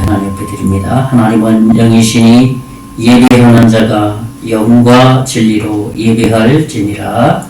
하나님 앞에 드립니다. 하나님은 영이시니 예배하는 자가 영과 진리로 예배할지니라.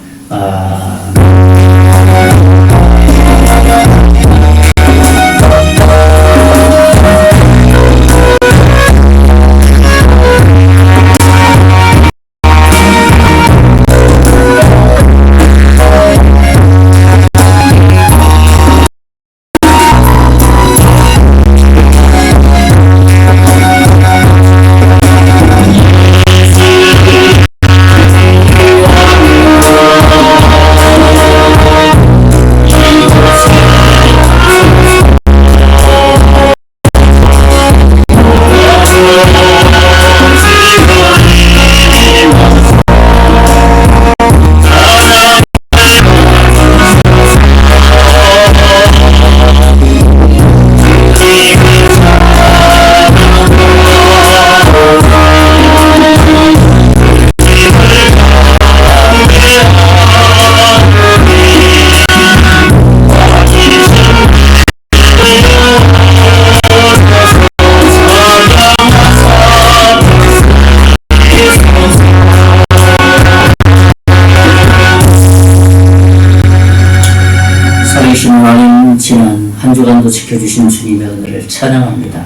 하나님, 지난 한 주간도 지켜주신 주님의 은혜를 찬양합니다.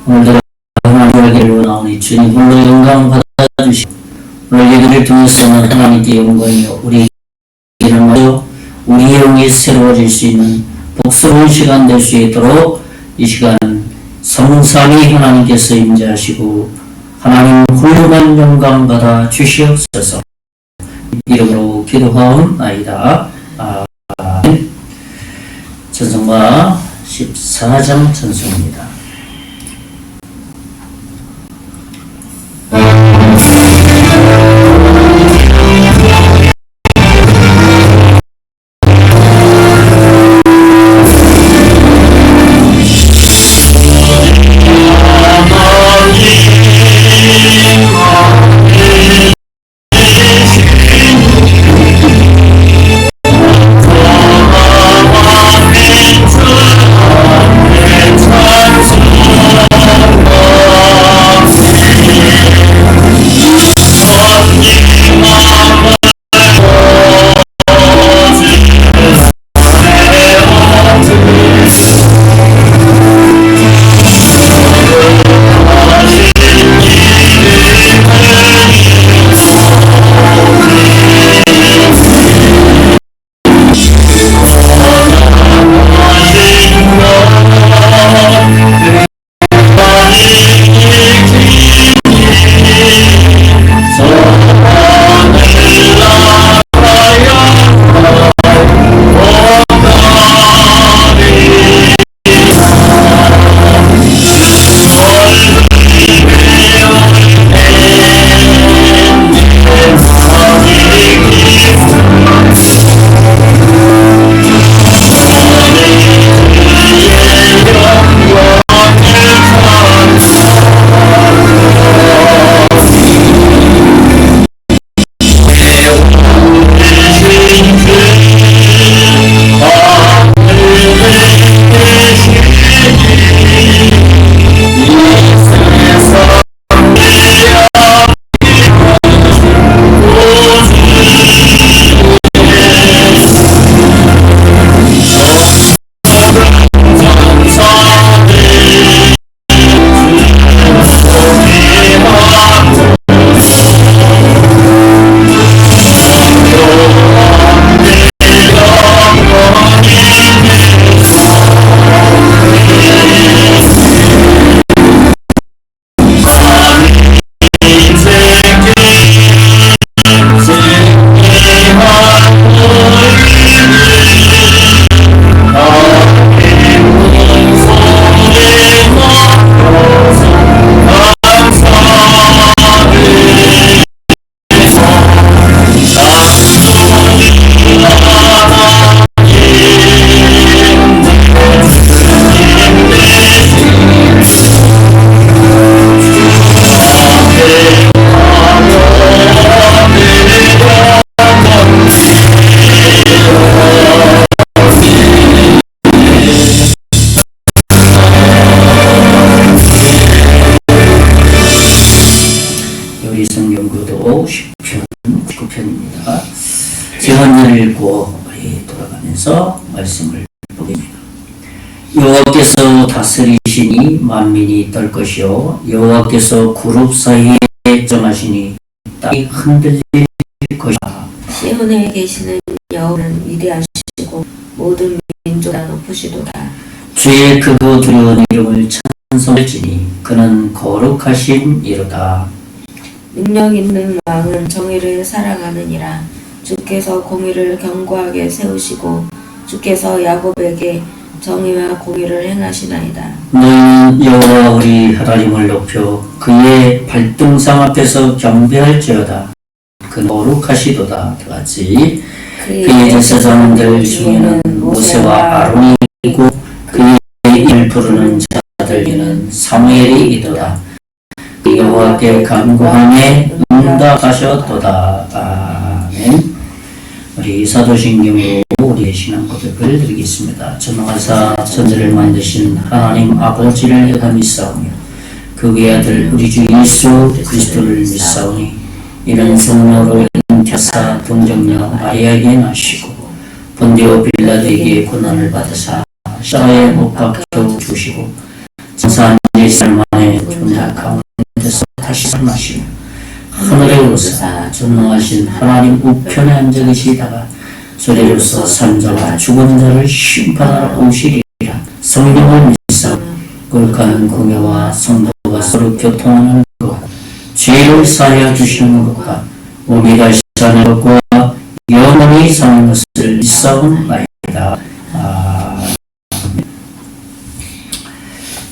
오늘도 하나님에게로 나오니 주님 홀로 영광을 받아주시고 오늘 예배를 통해서는 하나님께 영광이요 우리 이름으로 우리 영이 새로워질 수 있는 복스러운 시간 될 수 있도록 이 시간 성삼위 하나님께서 임재하시고 하나님 홀로만 영광 받아 주시옵소서. 이름으로 기도하옵나이다. 아멘. 찬송가 14장 찬송입니다. Once 우리 성경구도 10편, 19편입니다. 제가 읽고 우리 돌아가면서 말씀을 보겠습니다. 여호와께서 다스리시니 만민이 떨 것이요 여호와께서 그룹 사이에 정하시니 땅이 흔들릴 것이다. 시온에 계시는 여호와는 위대하시고 모든 민족다 높으시도다. 주의 크고 두려운 이름을 찬송할지니 그는 거룩하신 이로다. 능력 있는 왕은 정의를 사랑하느니라. 주께서 공의를 견고하게 세우시고 주께서 야곱에게 정의와 공의를 행하시나이다. 너희는 여호와 우리 하나님을 높여 그의 발등상 앞에서 경배할지어다. 그는 거룩하시도다. 같이 그의 제사장들 중에는 모세와 아론이고 그의 이름을 부르는 자들에게는 사무엘이이도다. 그 여호와께 간구함에 응답하셨도다. 아멘. 우리 사도신경으로 우리의 신앙 고백을 드리겠습니다. 전능하사 천지를 만드신 하나님 아버지를 내가 믿사오며 그 외아들 우리 주 예수 그리스도를 믿사오니 이는 성령으로 잉태하사 동정녀 마리아에게 나시고 본디오 빌라도에게 고난을 받으사 십자가에 못 박혀 주시고 장사한 1살 만에 존재 가운데서 다시 살마시며 하늘에 오르사 전능하신 하나님 우편에 앉아 계시다가 소리로서 산자와 죽은 자를 심판하러 오시리라. 성령을 믿사 거룩한 공예와 성도가 서로 교통하는 것, 죄를 사하여 주시는 것과 우리가 사는 것과 영원히 사는 것을 믿사옵나이다.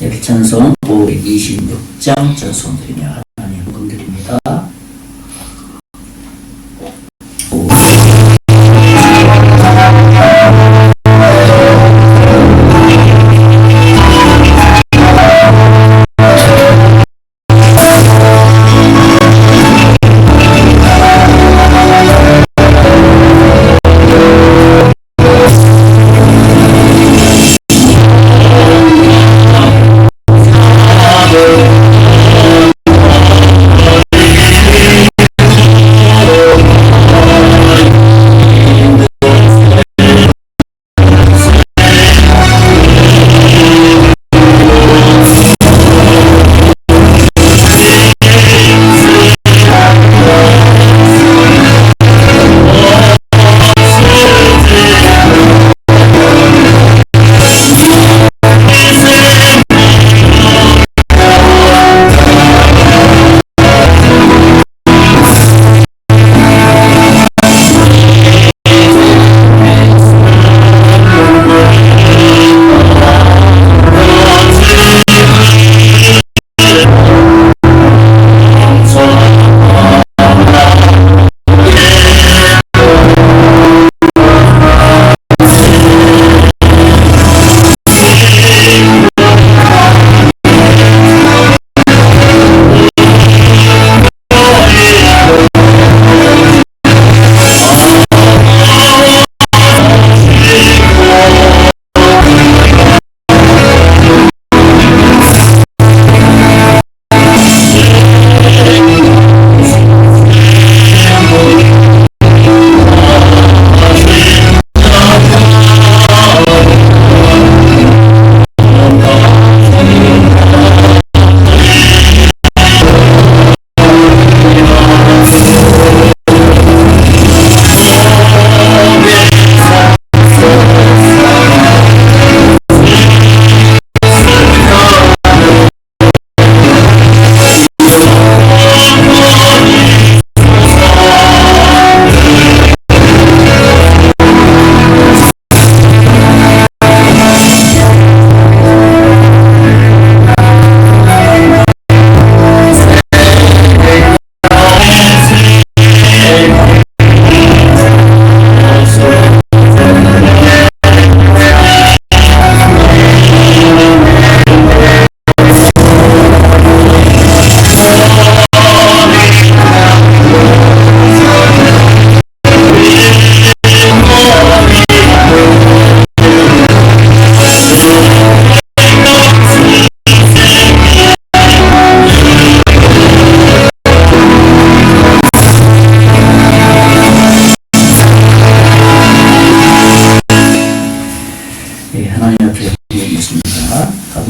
여기 찬송 526장 찬송드리며 하나님 건드립니다.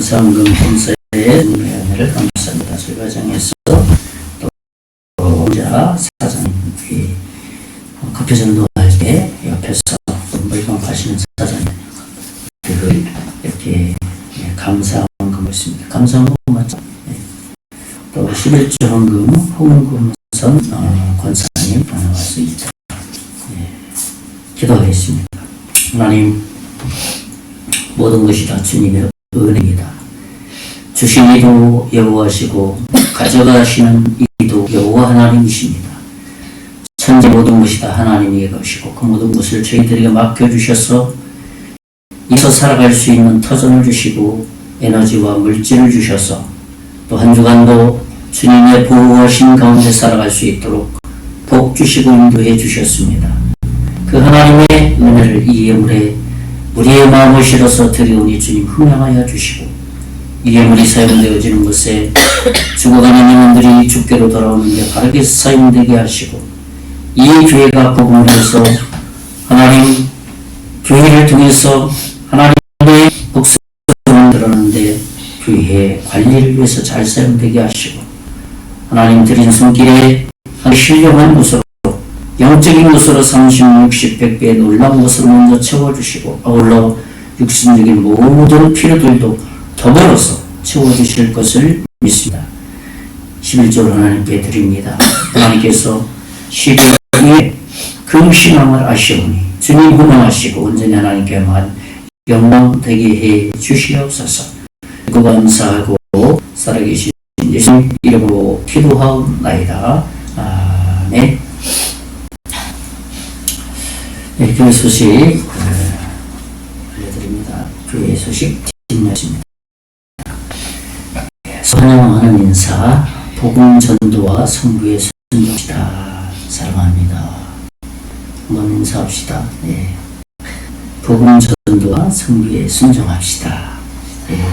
감사원금 검사의 은혜를 감사합니다. 저희 과정에서 또 혼자 사장님이 커피 전도할 때 옆에서 물건 파시는 사장님 이렇게 감사원금을 했습니다. 감사원금 맞죠? 또 11조 헌금 홍금선 권사님 와서 기도하겠습니다. 하나님, 모든 것이 다 주님의 은혜입니다. 주신 이도 여호와시고 가져가시는 이도 여호와 하나님이십니다. 천지 모든 것이 다 하나님의 것이고 그 모든 것을 저희들에게 맡겨주셔서 이서 살아갈 수 있는 터전을 주시고 에너지와 물질을 주셔서 또 한 주간도 주님의 보호하신 가운데 살아갈 수 있도록 복 주시고 인도해 주셨습니다. 그 하나님의 은혜를 이 예물에 우리의 마음을 실어서 드리오니 주님 흥량하여 주시고 이 예물이 사용되어지는 것에 죽어가는 영혼들이 주께로 돌아오는 데 바르게 사용되게 하시고 이 교회가 복음을 해서 하나님 교회를 통해서 하나님의 복음을 드러내는데 교회의 관리를 위해서 잘 사용되게 하시고 하나님 드린 손길에 신령한 것으로 영적인 것으로 30, 60, 100배의 놀라운 것으로 먼저 채워주시고 아울러 육신적인 모든 필요들도 더불어서 채워주실 것을 믿습니다. 11조를 하나님께 드립니다. 하나님께서 12위에 금신앙을 아시오니 주님 훈련하시고 온전히 하나님께만 영광 되게 해 주시옵소서. 그 감사하고 살아계신 예수님 이름으로 기도하옵나이다. 아멘. 네, 교회 소식 알려드립니다. 교회 소식 뒷이야기입니다. 선양하는 인사, 복음 전도와 선부의 순종이다. 사랑합니다. 한번 인사합시다. 네. 복음 전도와 선부의 순종합시다. 네.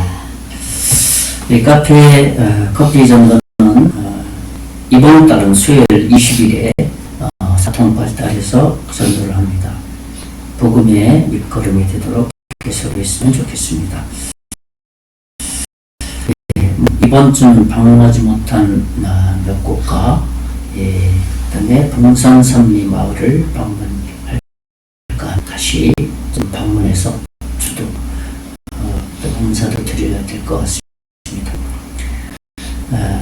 이 카페 커피 전도는 이번 달은 수요일 20일에 사통발달해서 전도를 합니다. 복음의 밑거름이 되도록 계속 했으면 좋겠습니다. 이번 주는 방문하지 못한 몇 곳과 그다음에 봉산삼리 마을을 방문할까 다시 좀 방문해서 주도 또 봉사도 드려야 될 것 같습니다.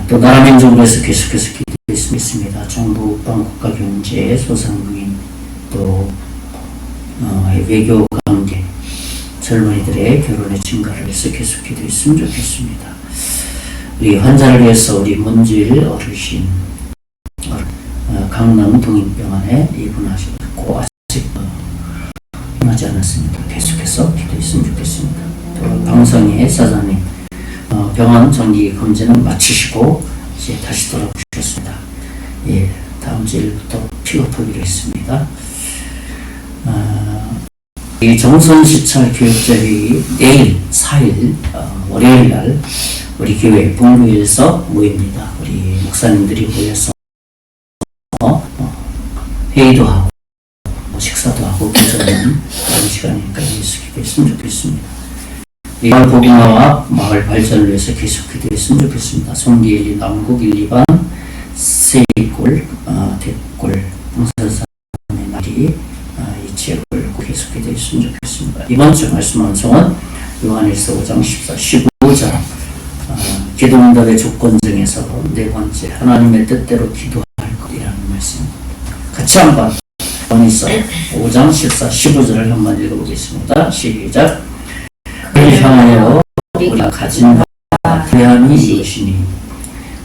또 나라 민족으로서 계속해서 기도했습니다. 정부, 국방, 국가경제, 소상공인, 또 외교 관계, 젊은이들의 결혼의 증가를 위해서 계속 기도했으면 좋겠습니다. 우리 환자를 위해서 우리 문질 어르신 강남 동인병원에 입원하셨고 아직 하지 않았습니다. 계속해서 기도했으면 좋겠습니다. 또 방송의 사장님 병원 정기 검진은 마치시고 이제 다시 돌아오셨습니다. 예, 다음 주일부터 픽업하기로 했습니다. 이 정선시찰 교육자회의 내일 4일 월요일 날 우리 교회 본부에서 모입니다. 우리 목사님들이 모여서 회의도 하고 식사도 하고 기도하는 그런 시간이니까 여기서 기도했으면 좋겠습니다. 마을 복음화와 마을 발전을 위해서 계속 기도했으면 좋겠습니다. 송기 1, 2, 남국 1, 2반, 세이골, 대골, 봉사산의 날이 이 지역을 계속 기도했으면 좋겠습니다. 이번 주 말씀 원성은 요한일서 5장 14, 15장 기도응답의 조건 중에서 네 번째 하나님의 뜻대로 기도할 것이라는 말씀입니다. 같이 한번 요한일서 5장 14, 15절을 한번 읽어보겠습니다. 시작. 그를 향하여 우리가 가진 바 대함이 이것이니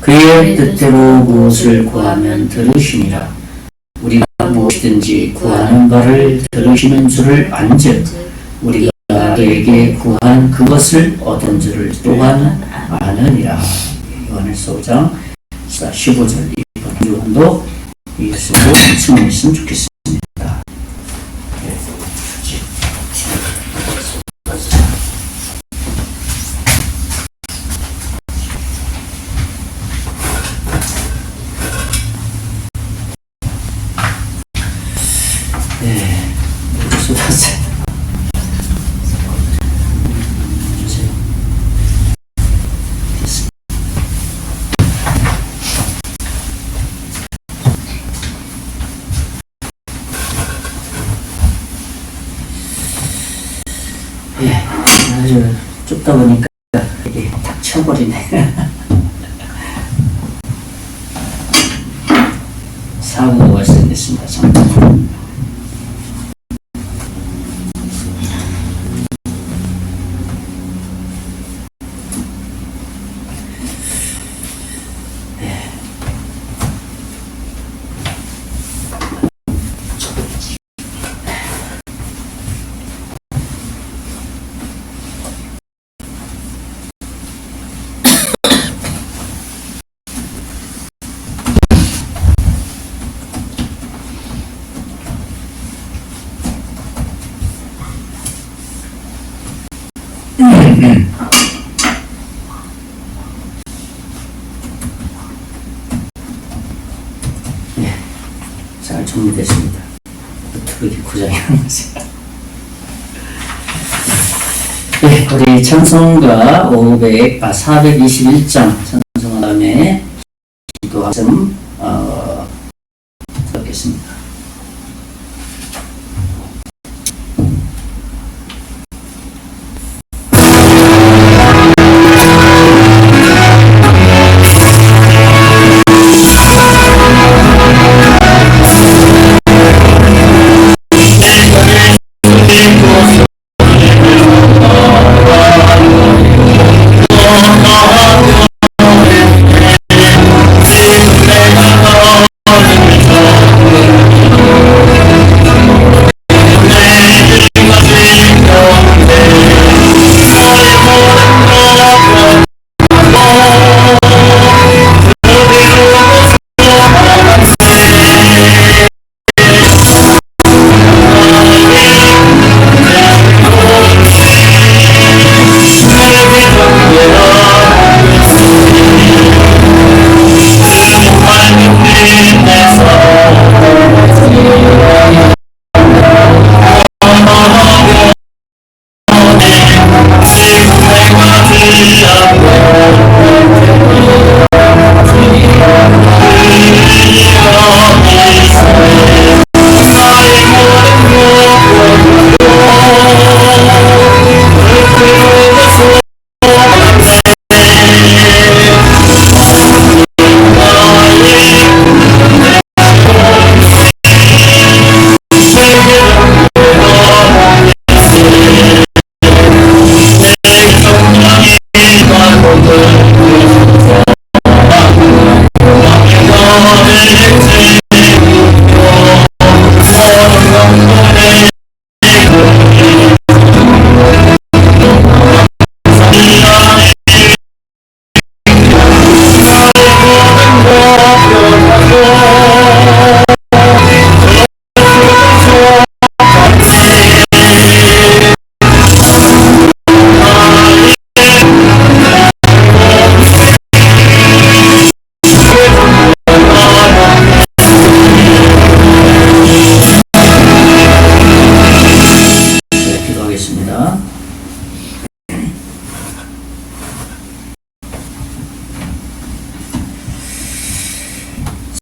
그의 뜻대로 무엇을 구하면 들으시니라. 우리가 무엇이든지 구하는 바를 들으시는 줄을 안즉 우리가 그에게 구한 그것을 얻은 줄을 또한 아느니라. 요한일서 5장 15절 이번 주간도 이 말씀으로 승리했으면 좋겠습니다. 네, 수고하셨습니다. 아주 좁다 보니까 이게 탁 쳐버리네. 사고가 발생됐습니다. 잠깐. 잘 정리됐습니다. 어떻게 고장이 난 거지? 네, 우리 찬송가 421장 찬송한 다음에 기도 말씀 듣겠습니다.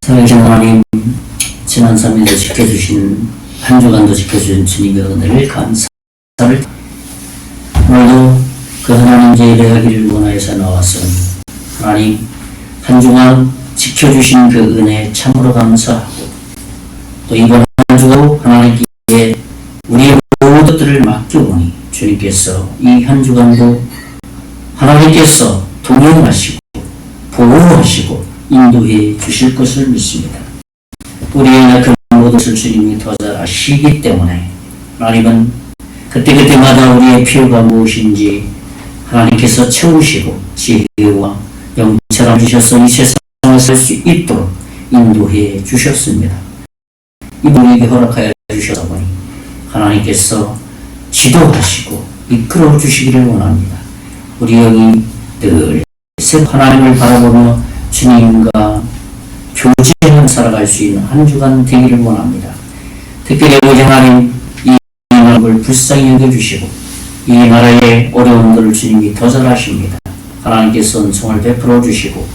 살아계신 하나님, 지난 3일도 지켜주신, 한 주간도 지켜주신 주님의 은혜를 감사를, 오늘도 그 하나님께 예배하기를 원하여서 나왔습니다. 하나님, 한 주간 지켜주신 그 은혜에 참으로 감사하고, 또 이번 한 주도 하나님께 우리의 모든 것들을 맡겨보니 주님께서 이 한 주간도 하나님께서 동행하시고 보호하시고 인도해 주실 것을 믿습니다. 우리의 약한 모든 것을 주님이 더 잘 아시기 때문에 하나님은 그때그때마다 우리의 필요가 무엇인지 하나님께서 채우시고 지혜와 영체를 주셔서 이 세상을 살 수 있도록 인도해 주셨습니다. 이 우리에게 허락하여 주셔서 보니 하나님께서 지도하시고 이끌어 주시기를 원합니다. 우리 영이 늘 하나님을 바라보며 주님과 교제하며 살아갈 수 있는 한 주간 되기를 원합니다. 특별히 아버지 하나님, 이 나라를 불쌍히 여겨주시고 이 나라의 어려움들을 주님이 더 잘 아십니다. 하나님께서 은총을 베풀어 주시고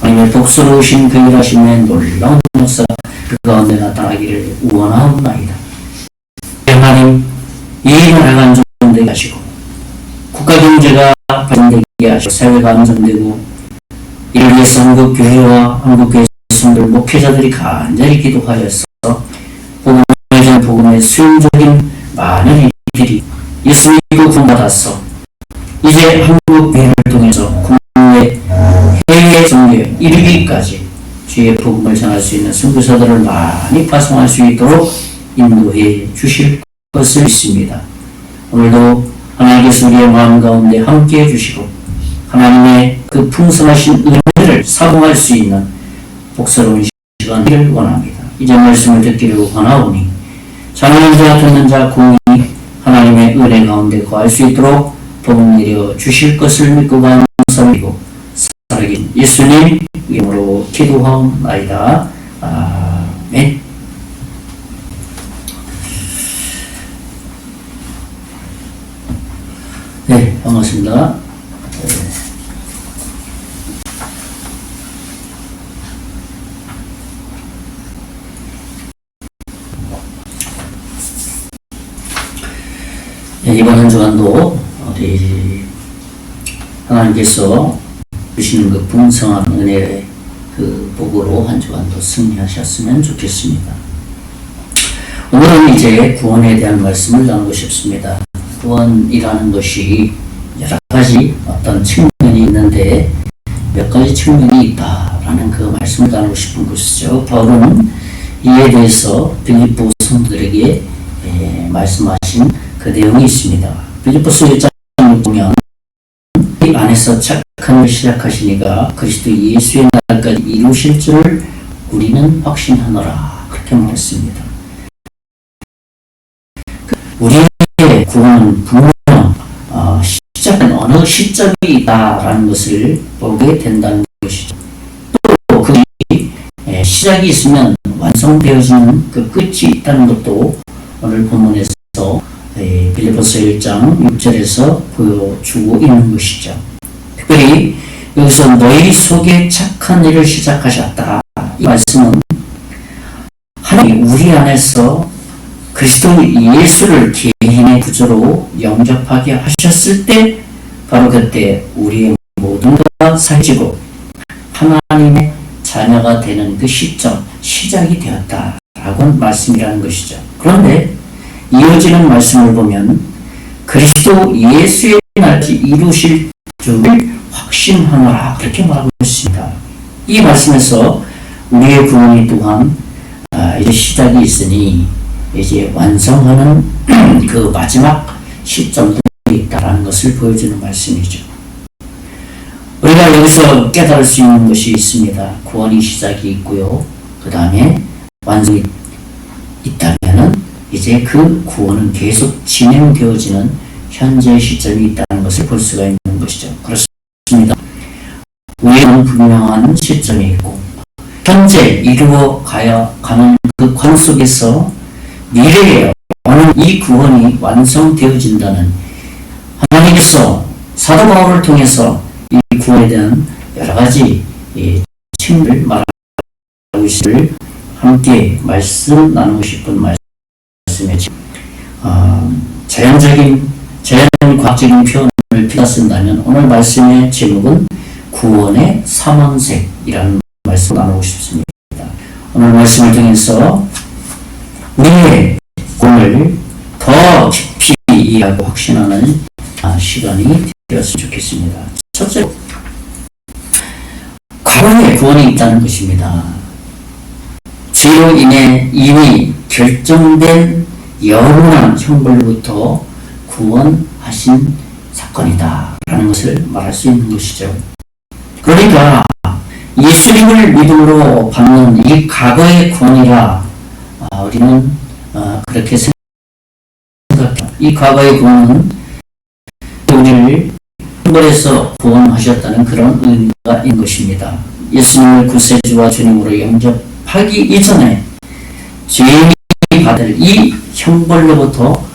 하나님의 복스러우신 그 일하심의 놀라운 역사 그 가운데 나타나기를 원하옵나이다. 하나님, 이 나라가 안정되게 하시고 국가 경제가 발전되게 하시고 사회가 안정되고 이를 위해서 한국교회와 한국교회 성도들 목회자들이 간절히 기도하여서 복음의 수용적인 많은 이들이 예수 믿고 구원받아서 이제 한국교회를 통해서 국내 해외 종교에 이르기까지 주의 복음을 전할 수 있는 선교사들을 많이 파송할 수 있도록 인도해 주실 것을 믿습니다. 오늘도 하나님께서 우리의 마음 가운데 함께해 주시고 하나님의 그 풍성하신 은혜를 사모할 수 있는 복스러운 시간을 원합니다. 이제 말씀을 듣기를 원하오니 자는 자 듣는 자 공이 하나님의 은혜 가운데 거할 수 있도록 복음 내려 주실 것을 믿고 감사드리고 살아계신 예수님 이름으로 기도하옵나이다. 아멘. 네, 반갑습니다. 네, 이번 한 주간도 우리 하나님께서 주시는 그 풍성한 은혜의 그 복으로 한 주간도 승리하셨으면 좋겠습니다. 오늘은 이제 구원에 대한 말씀을 나누고 싶습니다. 구원이라는 것이 여러 가지 어떤 측면이 있는데 몇 가지 측면이 있다라는 그 말씀을 나누고 싶은 것이죠. 바울은 이에 대해서 빌립보 성도들에게 말씀하신 그 내용이 있습니다. 빌립보서 1장을 보면 이 안에서 착한 을 시작하시니가 그리스도 예수의 날까지 이루실 줄을 우리는 확신하노라 그렇게 말했습니다. 우리의 구원은 분명 시작은 어느 시점이 있다라는 것을 보게 된다는 것이죠. 또 그 시작이 있으면 완성되어지는 그 끝이 있다는 것도 오늘 본문에서 빌립보서 1장 6절에서 보여주고 있는 것이죠. 특별히 여기서 너희 속에 착한 일을 시작하셨다. 이 말씀은 하나님이 우리 안에서 그리스도 예수를 개인의 구조로 영접하게 하셨을 때 바로 그때 우리의 모든 것가 살지고 하나님의 자녀가 되는 그 시점, 시작이 되었다라고 말씀이라는 것이죠. 그런데 이어지는 말씀을 보면 그리스도 예수의 날까지 이루실 줄을 확신하노라 그렇게 말하고 있습니다. 이 말씀에서 우리의 구원이 또한 이제 시작이 있으니 이제 완성하는 그 마지막 시점도 있다라는 것을 보여주는 말씀이죠. 우리가 여기서 깨달을 수 있는 것이 있습니다. 구원이 시작이 있고요. 그 다음에 완성이 있다면은 이제 그 구원은 계속 진행되어지는 현재 시점이 있다는 것을 볼 수가 있는 것이죠. 그렇습니다. 우리는 분명한 시점이 있고 현재 이루어 가는 그 과정 속에서 미래에 어느 이 구원이 완성되어진다는 하나님께서 사도 바울을 통해서 이 구원에 대한 여러 가지 측면을 말하고 있음을 함께 말씀 나누고 싶은 말씀이죠. 자연적인 과학적인 표현을 피다 쓴다면 오늘 말씀의 제목은 구원의 삼원색이라는 말씀을 나누고 싶습니다. 오늘 말씀을 통해서 우리의 구원을 더 깊이 이해하고 확신하는 시간이 되었으면 좋겠습니다. 첫째, 과거에 구원이 있다는 것입니다. 죄로 인해 이미 결정된 영원한 형벌로부터 구원하신 사건이다 라는 것을 말할 수 있는 것이죠. 그러니까 예수님을 믿음으로 받는 이 과거의 구원이라 우리는 그렇게 생각합니다. 이 과거의 구원은 우리를 형벌에서 구원하셨다는 그런 의미가 있는 것입니다. 예수님을 구세주와 주님으로 영접하기 이전에 죄인이 받을 이 형벌로부터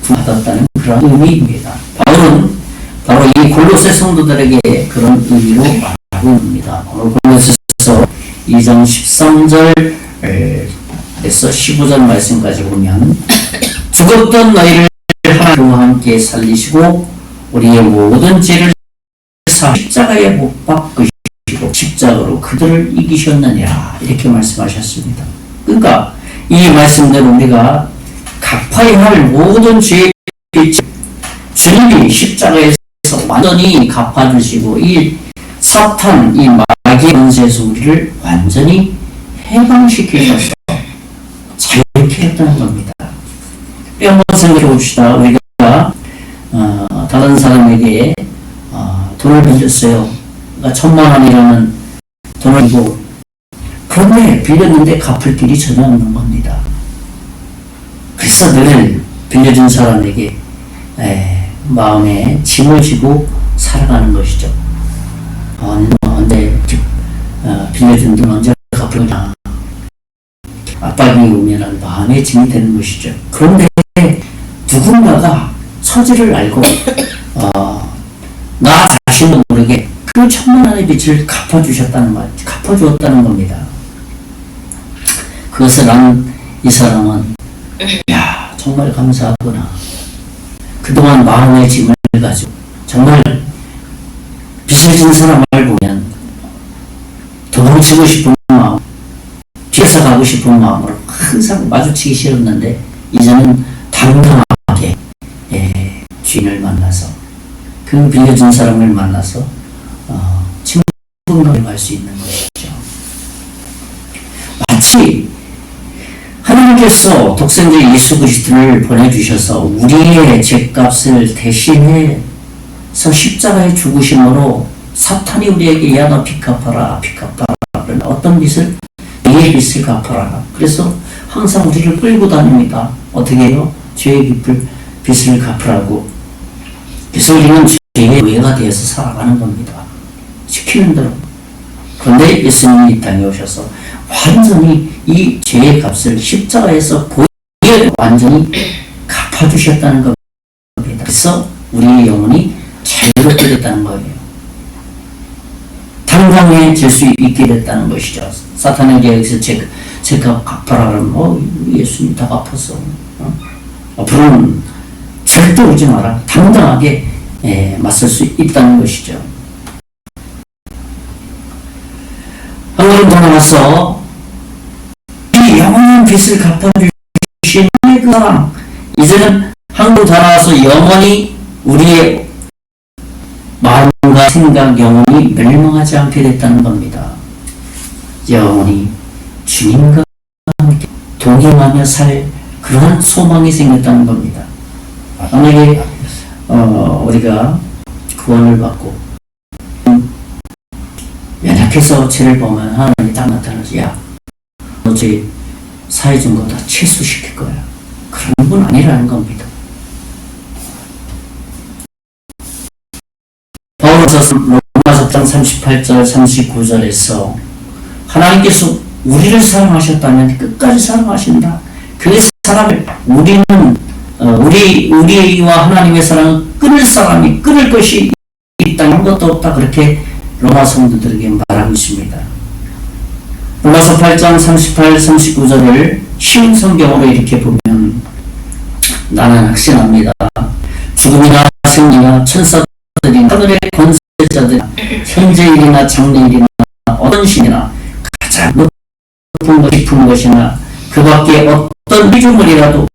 구원받았다는 그런 의미입니다. 바울은 바로 이 골로새 성도들에게 그런 의미로 말하고 있습니다. 오늘 골로새서 2장 13절에서 15절 말씀까지 보면 죽었던 너희를 하나님과 함께 살리시고 우리의 모든 죄를 십자가에 못 박으시고 십자가로 그들을 이기셨느니라 이렇게 말씀하셨습니다. 그러니까 이 말씀대로 우리가 갚아야 할 모든 죄의 빚을 주님이 십자가에서 완전히 갚아주시고 이 사탄, 이 마귀의 권세에서 우리를 완전히 해방시키셔서 자유케 했다는 겁니다. 한번 생각해 봅시다. 우리가 다른 사람에게 돈을 빌렸어요. 그러니까 1,000,000원이라는 돈을 주고 그런데 빌렸는데 갚을 길이 전혀 없는 겁니다. 그래서 늘 빌려준 사람에게 마음에 짐을 지고 살아가는 것이죠. 언제 빌려준 돈 언제 갚을 거냐 압박이 오면 마음에 짐이 되는 것이죠. 그런데 누군가가 처지를 알고 나 자신도 모르게 그 1,000,000원의 빚을 갚아주었다는 겁니다. 그것을 안 이 사람은 야 정말 감사하구나. 그동안 마음의 짐을 가지고 정말 빚을 진 사람을 보면 도망치고 싶은 마음, 뒤에서 가고 싶은 마음으로 항상 마주치기 싫었는데 이제는 당당하게 주인을 만나서 그 빌려준 사람을 만나서 친분을 할 수 있는 것이죠. 마치 하나님께서 독생자 예수 그리스도를 보내주셔서 우리의 죄값을 대신해서 십자가에 죽으심으로 사탄이 우리에게 야 너 빚 갚아라 어떤 빚을 죄의 빚을 갚아라. 그래서 항상 우리를 끌고 다닙니다. 어떻게 해요? 죄의 빚을 갚으라고. 그래서 우리는 죄의 노예가 되어서 살아가는 겁니다. 시키는 대로. 그런데 예수님이 이 땅에 오셔서 완전히 이 죄의 값을 십자가에서 고의에 완전히 갚아주셨다는 겁니다. 그래서 우리의 영혼이 자유롭게 됐다는 거예요. 당당해질 수 있게 됐다는 것이죠. 사탄에게 여기서 제값 갚아라 그러면 예수님 다 갚았어. 앞으로는 절대 오지 마라. 당당하게 맞설 수 있다는 것이죠. 한 걸음 더 나가서 이 영원한 빚을 갚아주신 그 사랑, 이제는 한 걸음 더 나가서 영원히 우리의 마음과 생각, 영혼이 멸망하지 않게 됐다는 겁니다. 영원히 주님과 함께 동행하며 살 그러한 소망이 생겼다는 겁니다. 만약에 우리가 구원을 받고 연약해서 죄를 보면 하나님이 딱 나타나서 야, 너 죄 사해준 거 다 취소시킬 거야. 그런 분 아니라는 겁니다. 바울은 로마서 10장 38절 39절에서 하나님께서 우리를 사랑하셨다면 끝까지 사랑하신다. 그 사랑을 우리는 우리와 하나님의 사랑은 끊을 사람이 끊을 것이 있다. 아무것도 없다. 그렇게 로마 성도들에게 말하고 있습니다. 로마서 8장 38, 39절을 쉬운 성경으로 이렇게 보면 나는 확신합니다. 죽음이나 생리나 천사들이나 하늘의 권세자들이나 현재일이나 장래일이나 어떤 신이나 가장 높은 것 깊은 것이나 그 밖에 어떤 피조물이라도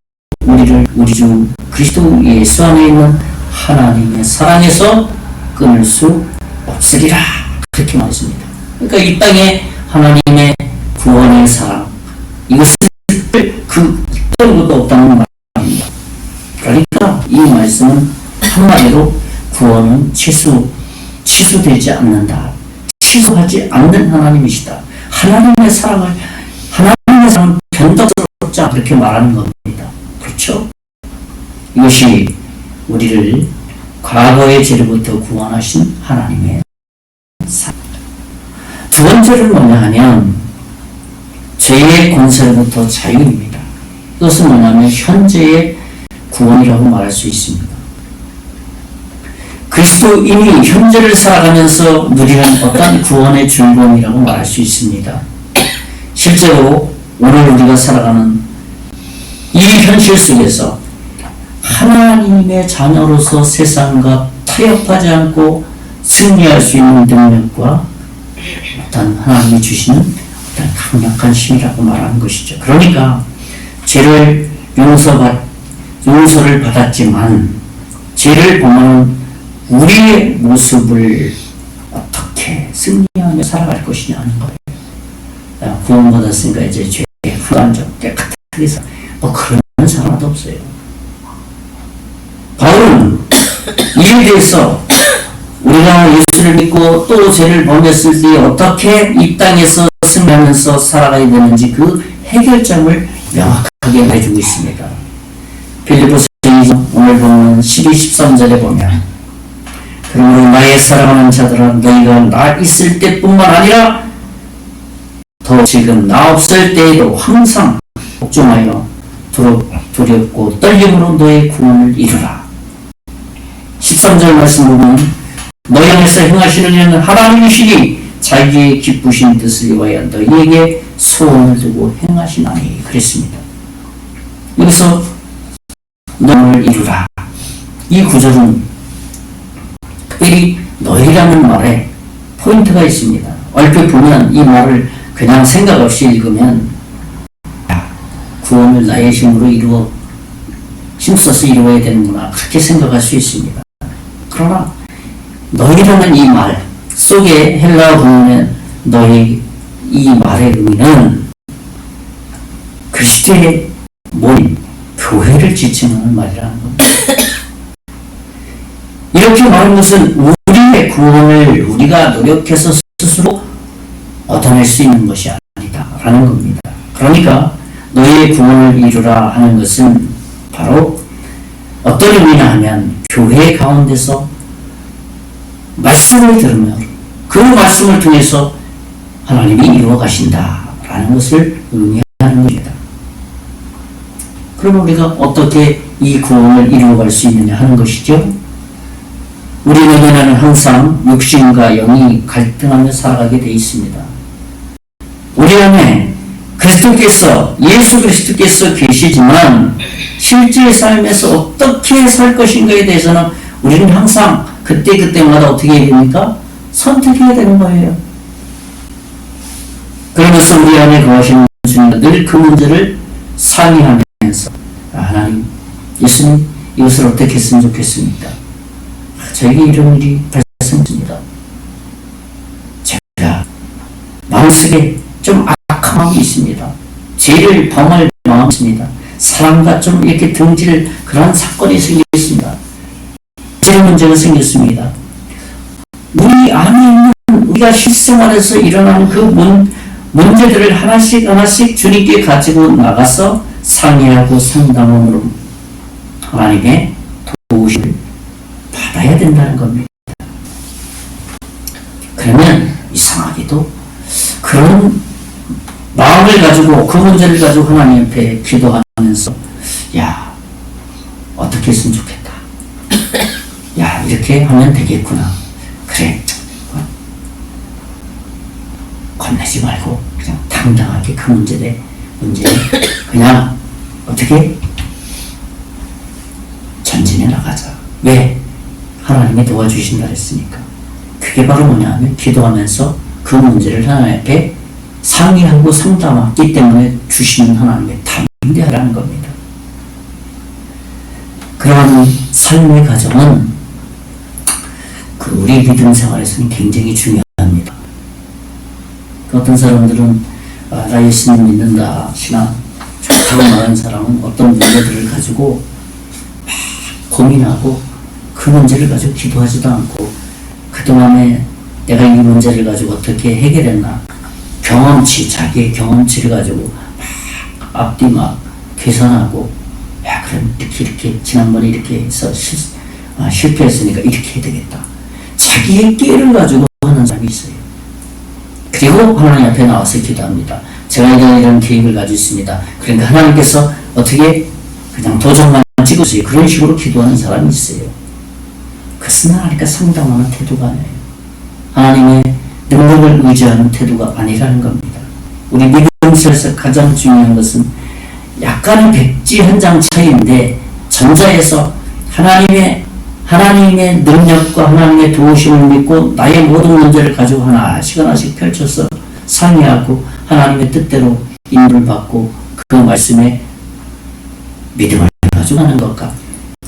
우리를 우리 주 그리스도 예수 안에 있는 하나님의 사랑에서 끊을 수 없으리라. 그렇게 말했습니다. 그러니까 이 땅에 하나님의 구원의 사랑, 이것을 그 어떤 것도 없다는 말입니다. 그러니까 이 말씀은 한마디로 구원은 취소되지 않는다. 취소하지 않는 하나님이시다. 하나님의 사랑은 변덕스럽지 않다. 그렇게 말하는 겁니다. 그렇죠? 이것이 우리를 과거의 죄로부터 구원하신 하나님의 사랑. 두 번째는 뭐냐 하면 죄의 권세로부터 자유입니다. 이것은 뭐냐면 현재의 구원이라고 말할 수 있습니다. 그리스도인이 현재를 살아가면서 누리는 어떤 구원의 즐거움이라고 말할 수 있습니다. 실제로 오늘 우리가 살아가는 이 현실 속에서 하나님의 자녀로서 세상과 타협하지 않고 승리할 수 있는 능력과 어떤 하나님이 주시는 어떤 강력한 힘이라고 말하는 것이죠. 그러니까 죄를 용서를 받았지만 죄를 범하는 우리의 모습을 어떻게 승리하며 살아갈 것이냐 하는 거예요. 구원받았으니까 이제 죄에 한적 깨끗하게 살 그런 사람 하나도 없어요. 바울은 이에 대해서 우리가 예수를 믿고 또 죄를 범했을 때 어떻게 이 땅에서 승리하면서 살아가야 되는지 그 해결점을 명확하게 해주고 있습니다. 빌립보서 2장 오늘 보면 12, 13절에 보면 그러므로 나의 사랑하는 자들아 너희가 나 있을 때뿐만 아니라 더 지금 나 없을 때에도 항상 복종하여 두렵고 떨림으로 너의 구원을 이루라. 13절 말씀 보면 너희 안에서 행하시는 일은 하나님이시니 자기의 기쁘신 뜻을 위하여 너희에게 소원을 두고 행하시나니 그랬습니다. 여기서 너를 이루라. 이 구절은 특별히 너희라는 말에 포인트가 있습니다. 얼핏 보면 이 말을 그냥 생각 없이 읽으면 구원을 나의 힘으로 힘써서 이루어야 되는구나 그렇게 생각할 수 있습니다. 그러나 너희라는 이 말 속에 헬라어 본문에 너희 이 말의 의미는 그리스도의 몸 교회를 지칭하는 말이라는 겁니다. 이렇게 말하는 것은 우리의 구원을 우리가 노력해서 스스로 얻어낼 수 있는 것이 아니다 라는 겁니다. 그러니까 너희의 구원을 이루라 하는 것은 바로 어떤 의미냐 하면 교회 가운데서 말씀을 들으며 그 말씀을 통해서 하나님이 이루어 가신다 라는 것을 의미하는 것입니다. 그럼 우리가 어떻게 이 구원을 이루어갈 수 있느냐 하는 것이죠. 우리 내면에는 항상 육신과 영이 갈등하며 살아가게 되어 있습니다. 우리 안에 예수 그리스도께서 계시지만 실제 삶에서 어떻게 살 것인가에 대해서는 우리는 항상 그때마다 어떻게 해야 됩니까? 선택해야 되는 거예요. 그러면서 우리 안에 거하시는 주님과 늘 그 문제를 상의하면서 하나님, 예수님 이것을 어떻게 했으면 좋겠습니까? 저에게 이런 일이 발생했습니다. 제가 마음속에 좀 악한 마음이 있습니다. 죄를 범할 마음이 있습니다. 사람과 좀 이렇게 등질 그런 사건이 생겼습니다. 이런 문제가 생겼습니다. 우리 안에 있는 우리가 실생활에서 일어나는 그 문제들을 하나씩 주님께 가지고 나가서 상의하고 상담함으로 하나님의 도우심을 받아야 된다는 겁니다. 그러면 이상하게도 그런 마음을 가지고 그 문제를 가지고 하나님 앞에 기도하면서 어떻게 했으면 좋겠다. 이렇게 하면 되겠구나. 그래. 겁내지 말고 그냥 당당하게 그 문제를 그냥 어떻게 전진해 나가자. 왜? 하나님이 도와주신다 했으니까. 그게 바로 뭐냐면 기도하면서 그 문제를 하나님 앞에 상의하고 상담하기 때문에 주시는 하나님의 담대하라는 겁니다. 그러한 삶의 과정은 우리 믿음 생활에서는 굉장히 중요합니다. 어떤 사람들은 나 예수님 믿는다, 신앙 좋다고 말하는 사람은 어떤 문제들을 가지고 막 고민하고 그 문제를 가지고 기도하지도 않고 그동안에 내가 이 문제를 가지고 어떻게 해결했나 자기의 경험치를 가지고 막 앞뒤 막 계산하고 그럼 이렇게 지난번에 이렇게 해서 실패했으니까 이렇게 해야 되겠다. 자기의 깨를 가지고 하는 사람이 있어요. 그리고 하나님 앞에 나와서 기도합니다. 제가 이런 계획을 가지고 있습니다. 그러니까 하나님께서 어떻게 그냥 도장만 찍으세요. 그런 식으로 기도하는 사람이 있어요. 그것은 하나님과 상담하는 태도가 아니에요. 하나님의 능력을 의지하는 태도가 아니라는 겁니다. 우리 믿음 생활에서 가장 중요한 것은 약간의 백지 한 장 차이인데 전자에서 하나님의 능력과 하나님의 도우심을 믿고 나의 모든 문제를 가지고 하나씩 펼쳐서 상의하고 하나님의 뜻대로 인도를 받고 그 말씀에 믿음을 가지고 가는 것과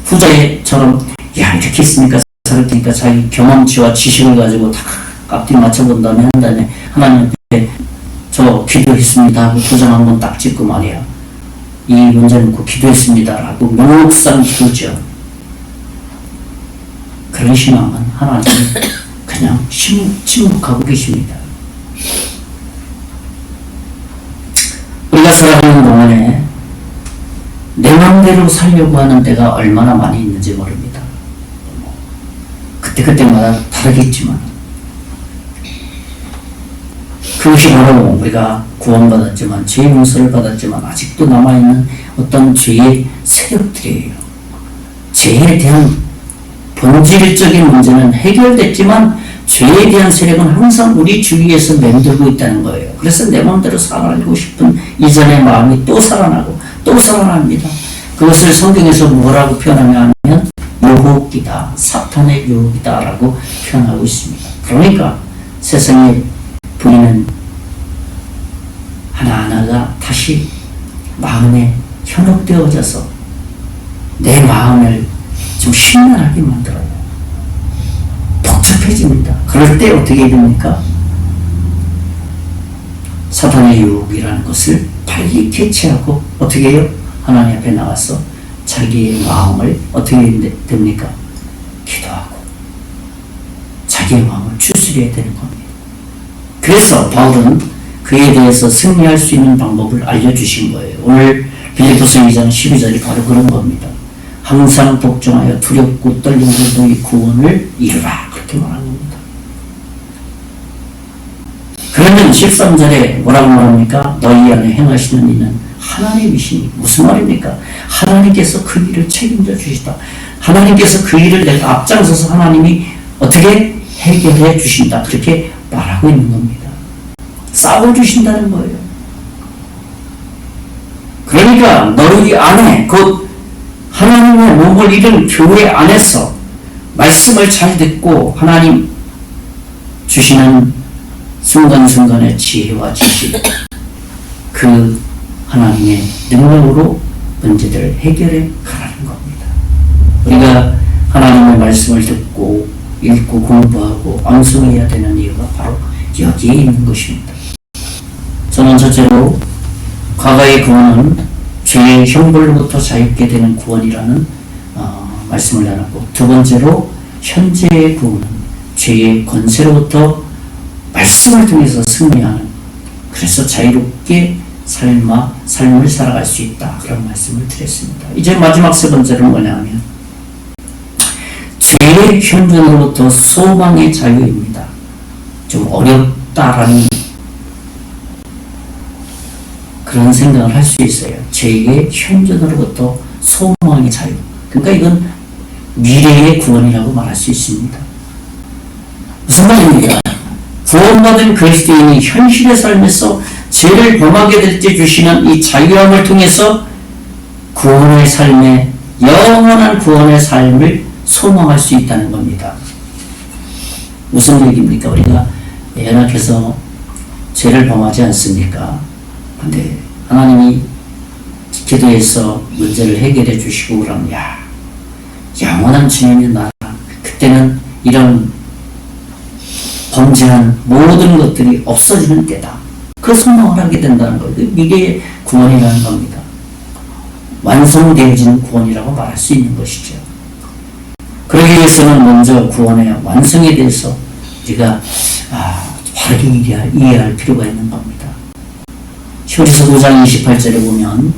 후자처럼 이렇게 있으니까 저렇게니까 자기 경험치와 지식을 가지고 다 앞뒤 맞춰본 다음에 한 다음에 하나님 앞에 저 기도했습니다 하고 도장 한번 딱 찍고 말이야. 이 문제 놓고 기도했습니다 라고 명목상 기도죠. 그런 신앙은 하나님이 그냥 침묵하고 계십니다. 우리가 살아가는 동안에 내 마음대로 살려고 하는 때가 얼마나 많이 있는지 모릅니다. 그때마다 다르겠지만 그것이 바로 우리가 구원받았지만 죄의 용서를 받았지만 아직도 남아있는 어떤 죄의 세력들이에요. 죄에 대한 본질적인 문제는 해결됐지만 죄에 대한 세력은 항상 우리 주위에서 맴돌고 있다는 거예요. 그래서 내 마음대로 살아가고 싶은 이전의 마음이 또 살아나고 또 살아납니다. 그것을 성경에서 뭐라고 표현하냐 하면 유혹이다, 사탄의 유혹이다 라고 표현하고 있습니다. 그러니까 세상에 보이는 하나하나가 다시 마음에 현혹되어져서 내 마음을 좀 심란하게 만들어요. 복잡해집니다. 그럴 때 어떻게 됩니까? 사탄의 유혹이라는 것을 빨리 캐치하고 어떻게 해요? 하나님 앞에 나와서 자기의 마음을 어떻게 됩니까? 기도하고 자기의 마음을 추스려야 되는 겁니다. 그래서 바울은 그에 대해서 승리할 수 있는 방법을 알려주신 거예요. 오늘 빌립보서 2장 12절이 바로 그런 겁니다. 항상 복종하여 두렵고 떨림으로 너희 구원을 이루라. 그렇게 말하는 겁니다. 그러면 13절에 뭐라고 말합니까? 너희 안에 행하시는 이는 하나님이시니. 무슨 말입니까? 하나님께서 그 일을 책임져 주시다. 하나님께서 그 일을 내가 앞장서서 하나님이 어떻게 해결해 주신다. 그렇게 말하고 있는 겁니다. 싸워주신다는 거예요. 그러니까 너희 안에 곧 하나님의 몸을 이룬 교회 안에서 말씀을 잘 듣고 하나님 주시는 순간순간의 지혜와 지식, 그 하나님의 능력으로 문제들을 해결해 가라는 겁니다. 우리가 하나님의 말씀을 듣고 읽고 공부하고 암송해야 되는 이유가 바로 여기에 있는 것입니다. 저는 첫째로 과거의 구원은 죄의 형벌로부터 자유케 되는 구원이라는 말씀을 나눴고, 두 번째로 현재의 구원은 죄의 권세로부터 말씀을 통해서 승리하는, 그래서 자유롭게 삶을 살아갈 수 있다, 그런 말씀을 드렸습니다. 이제 마지막 세 번째는 뭐냐면 죄의 현존으로부터 소망의 자유입니다. 좀 어렵다라는 그런 생각을 할 수 있어요. 죄의 현존으로부터 소망의 자유. 그러니까 이건 미래의 구원이라고 말할 수 있습니다. 무슨 말입니까? 구원받은 그리스도인이 현실의 삶에서 죄를 범하게 될 때 주시는 이 자유함을 통해서 구원의 삶에, 영원한 구원의 삶을 소망할 수 있다는 겁니다. 무슨 얘기입니까? 우리가 연약해서 죄를 범하지 않습니까? 근데 하나님이 기도해서 문제를 해결해 주시고 그러면 영원한 주님이 나라. 그때는 이런 범죄한 모든 것들이 없어지는 때다. 그 소망을 하게 된다는 거예요. 미래의 구원이라는 겁니다. 완성되어지는 구원이라고 말할 수 있는 것이죠. 그러기 위해서는 먼저 구원의 완성에 대해서 우리가 바르게 이해할 필요가 있는 겁니다. 히브리서 9장 28절에 보면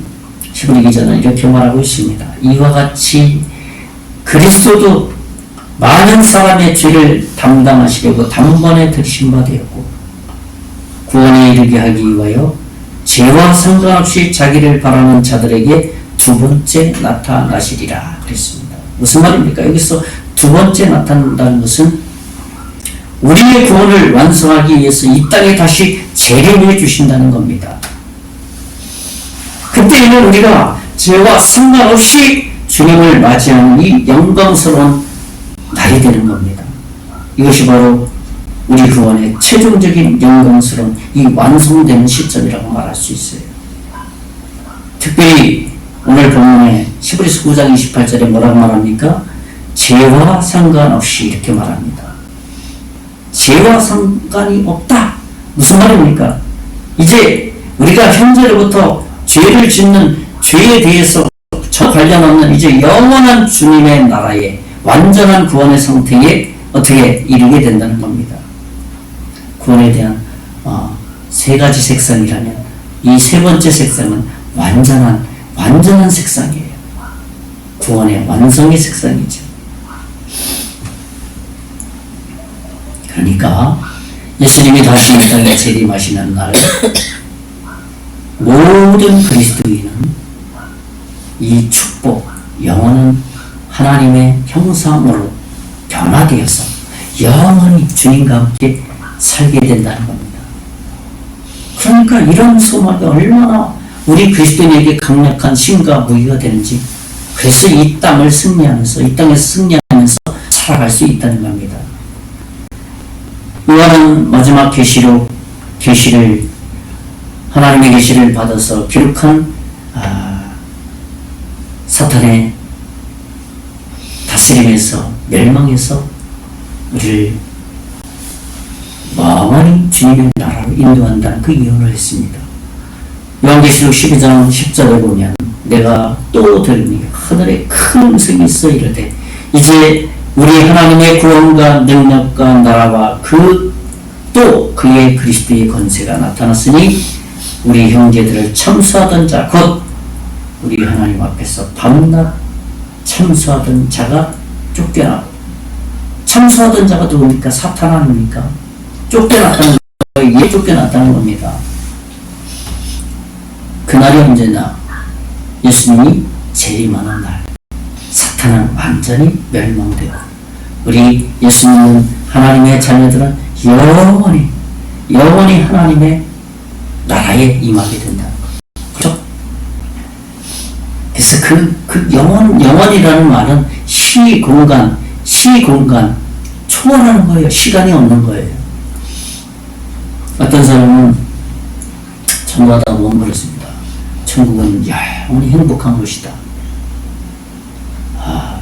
히브리 기자는 이렇게 말하고 있습니다. 이와 같이 그리스도도 많은 사람의 죄를 담당하시려고 단번에 들이신 바 되었고 구원에 이르게 하기 위하여 죄와 상관없이 자기를 바라는 자들에게 두 번째 나타나시리라 그랬습니다. 무슨 말입니까? 여기서 두 번째 나타난다는 것은 우리의 구원을 완성하기 위해서 이 땅에 다시 재림해 주신다는 겁니다. 그때에는 우리가 죄와 상관없이 주님을 맞이하는 이 영광스러운 날이 되는 겁니다. 이것이 바로 우리 구원의 최종적인 영광스러운 이 완성되는 시점이라고 말할 수 있어요. 특별히 오늘 본문에 히브리서 9장 28절에 뭐라고 말합니까? 죄와 상관없이 이렇게 말합니다. 죄와 상관이 없다. 무슨 말입니까? 이제 우리가 현재로부터 죄를 짓는 죄에 대해서 저 관련 없는 이제 영원한 주님의 나라에 완전한 구원의 상태에 어떻게 이르게 된다는 겁니다. 구원에 대한 세 가지 색상이라면 이 세 번째 색상은 완전한 색상이에요. 구원의 완성의 색상이죠. 그러니까 예수님이 다시 이 땅에 재림하시는 날 모든 그리스도인은 이 축복, 영원한 하나님의 형상으로 변화되어서 영원히 주님과 함께 살게 된다는 겁니다. 그러니까 이런 소망이 얼마나 우리 그리스도인에게 강력한 힘과 무기가 되는지, 그래서 이 땅을 승리하면서, 이 땅에서 승리하면서 살아갈 수 있다는 겁니다. 요한은 마지막 하나님의 계시를 받아서 기록한 사탄의 다스림에서 멸망해서 우리를 영원히 주님의 나라로 인도한다는 그 예언을 했습니다. 요한계시록 12장 10절에 보면 내가 또 들으니 하늘에 큰 음성이 있어 이르되 이제 우리 하나님의 구원과 능력과 나라와 또 그의 그리스도의 권세가 나타났으니 우리 형제들을 참수하던 자 곧 우리 하나님 앞에서 밤낮 참수하던 자가 쫓겨나고, 참수하던 자가 누굽니까? 사탄 아닙니까? 쫓겨났다는 거예요. 쫓겨났다는 겁니다. 그날이 언제나 예수님이 재림하는 날, 사탄은 완전히 멸망되고 우리 예수님은 하나님의 자녀들은 영원히 하나님의 나라에 임하게 된다는 거죠. 그렇죠? 그래서 그 영원이라는 말은 시공간 초월하는 거예요. 시간이 없는 거예요. 어떤 사람은 전도하다 보면 그렇습니다. 천국은 영원히 행복한 곳이다.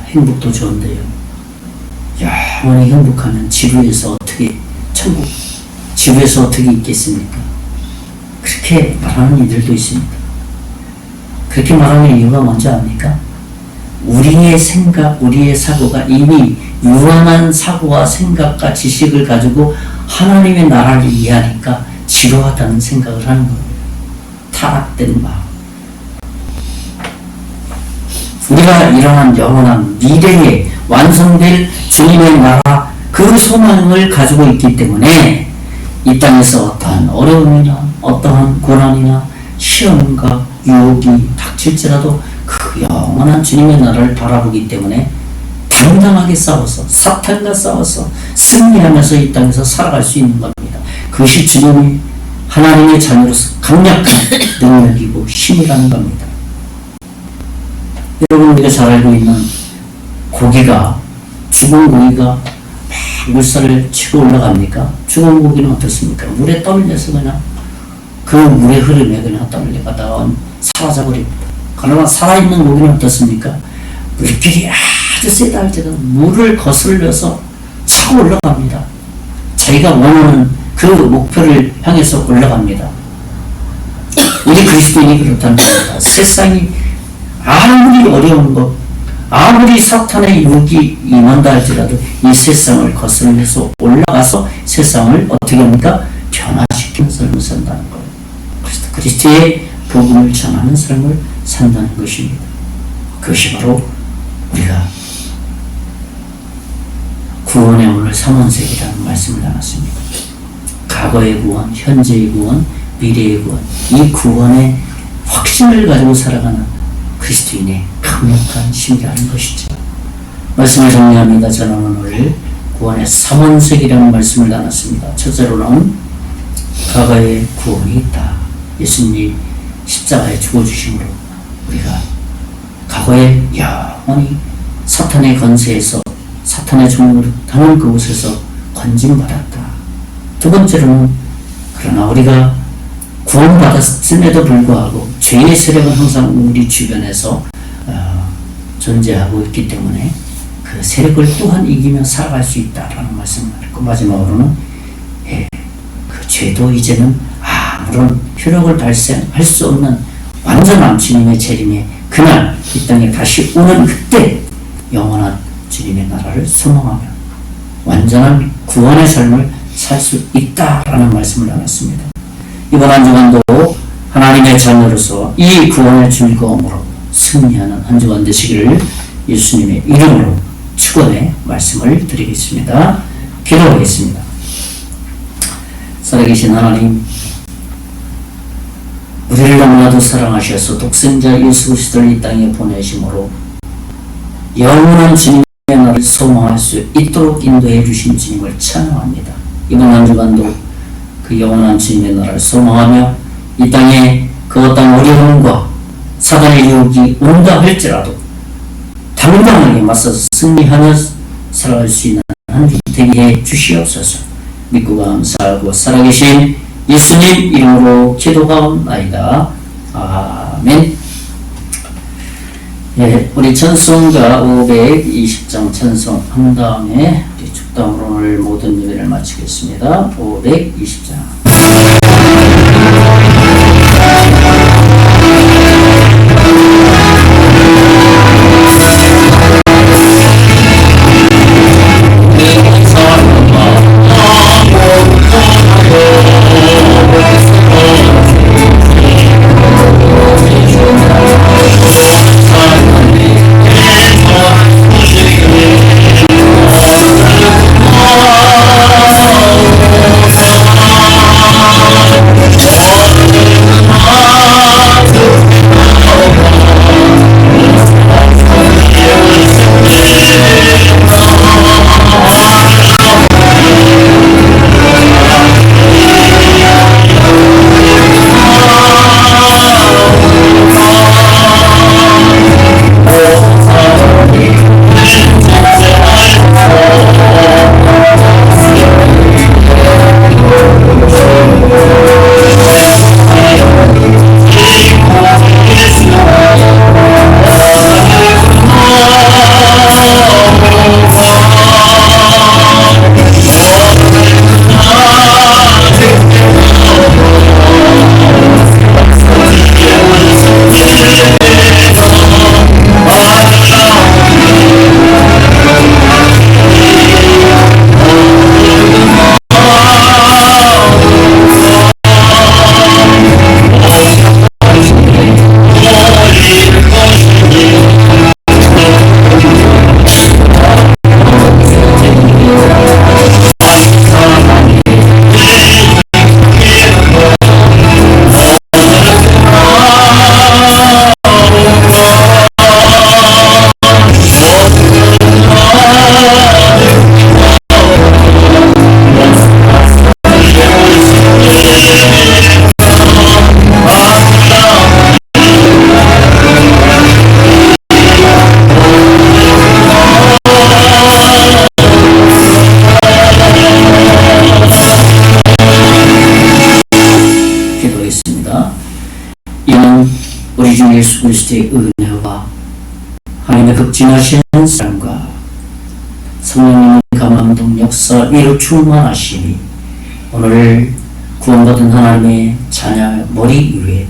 행복도 좋은데요. 영원히 행복하면 지구에서 어떻게 있겠습니까? 그렇게 말하는 이들도 있습니다. 그렇게 말하는 이유가 뭔지 압니까? 우리의 생각, 우리의 사고가 이미 유한한 사고와 생각과 지식을 가지고 하나님의 나라를 이해하니까 지루하다는 생각을 하는 거예요. 타락된 마음. 우리가 이러한 영원한 미래에 완성될 주님의 나라 그 소망을 가지고 있기 때문에 이 땅에서 어떠한 어려움이나 어떠한 고난이나 시험과 유혹이 닥칠지라도 그 영원한 주님의 나라를 바라보기 때문에 당당하게 싸워서 사탄과 싸워서 승리하면서 이 땅에서 살아갈 수 있는 겁니다. 그것이 주님의 하나님의 자녀로서 강력한 능력이고 힘이라는 겁니다. 여러분, 우리가 잘 알고 있는 죽은 고기가 막 물살을 치고 올라갑니까? 죽은 고기는 어떻습니까? 물에 떠밀려서 그냥 그 물의 흐름에 그냥 떠밀려가다가 사라져버립니다. 그러나 살아있는 고기는 어떻습니까? 물길이 아주 세다 할지라도 물을 거슬려서 차고 올라갑니다. 자기가 원하는 그 목표를 향해서 올라갑니다. 우리 그리스도인이 그렇다는 겁니다. 세상이 아무리 어려운 것, 아무리 사탄의 유혹이 임한다 할지라도 이 세상을 거슬려서 올라가서 세상을 어떻게 합니까? 변화시키는 삶을 산다는 거예요. 그리스도의 복음을 전하는 삶을 산다는 것입니다. 그것이 바로 우리가 구원의 오늘 3원색이라는 말씀을 나눴습니다. 과거의 구원, 현재의 구원, 미래의 구원, 이 구원의 확신을 가지고 살아가는 그리스도인의 강력한 힘이라는 것이죠. 말씀을 정리합니다. 저는 오늘 구원의 3원색이라는 말씀을 나눴습니다. 첫째로는 과거의 구원이 있다. 예수님이 십자가에 죽어주심으로 우리가 과거에 영원히 사탄의 권세에서 사탄의 종으로 당한 그곳에서 건진받았다. 두 번째로는 그러나 우리가 구원받았음에도 불구하고 죄의 세력은 항상 우리 주변에서 존재하고 있기 때문에 그 세력을 또한 이기며 살아갈 수 있다라는 말씀을 하고, 마지막으로는 그 죄도 이제는 아무런 효력을 발생할 수 없는 완전한 주님의 재림의 그날 이 땅에 다시 오는 그때 영원한 주님의 나라를 소망하며 완전한 구원의 삶을 살 수 있다라는 말씀을 나눴습니다. 이번 한 주간도 하나님의 자녀로서 이 구원의 즐거움으로 승리하는 한 주간 되시기를 예수님의 이름으로 축원의 말씀을 드리겠습니다. 기도하겠습니다. 살아계신 하나님, 우리를 너무나도 사랑하셔서 독생자 예수 그리스도를 이 땅에 보내심으로 영원한 주님의 나라를 소망할 수 있도록 인도해 주신 주님을 찬양합니다. 이번 한 주간도 그 영원한 주님의 나라를 소망하며 이 땅에 그 어떤 어려움과 사단의 유혹이 온다 할지라도 당당하게 맞서서 승리하며 살아갈 수 있는 한 주 되게 해 주시옵소서. 믿고 감사하고 살아계신 예수님 이름으로 기도하옵나이다. 아멘. 우리 찬송가 520장 찬송한 다음에 우리 축담으로 오늘 모든 예배를 마치겠습니다. 520장. 우리 주 예수 그리스도의 은혜와 하나님의 극진하신 사랑과 성령님의 감동 역사 위로 충만하시니 오늘 구원받은 하나님의 자녀 머리 위에,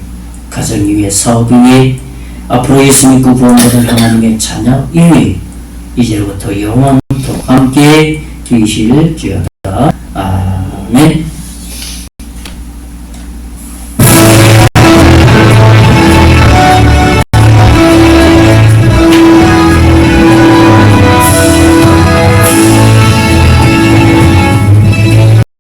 가정 위에, 사업 위에, 앞으로 예수 믿고 구원받은 하나님의 자녀 위에 이제로부터 영원토록 함께 계실지어다.